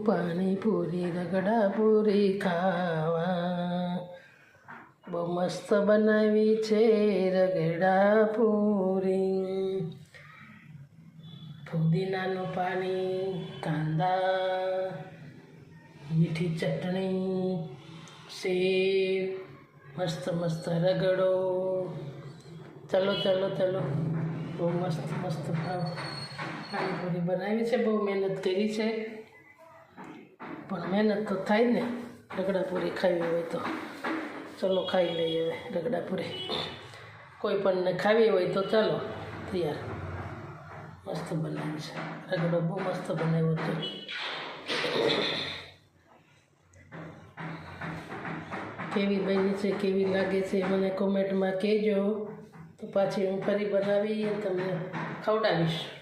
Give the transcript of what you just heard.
પાણીપુરી રગડા પૂરી ખાવા બહુ મસ્ત બનાવી છે રગડા પૂરી ફુદીનાનું પાણી કાંદા મીઠી ચટણી સેવ મસ્ત મસ્ત રગડો ચલો ચલો ચલો બહુ મસ્ત મસ્ત પાણીપુરી બનાવી છે બહુ મહેનત કરી છે પણ મહેનત તો થાય ને રગડાપુરી ખાવી હોય તો ચલો ખાઈ લઈએ હવે રગડાપુરી કોઈ પણને ખાવી હોય તો ચાલો તૈયાર મસ્ત બનાવી છે રગડો બહુ મસ્ત બનાવ્યો છે કેવી બની છે કેવી લાગે છે મને કોમેન્ટમાં કહેજો તો પાછી હું ફરી બનાવી તમને ખવડાવીશ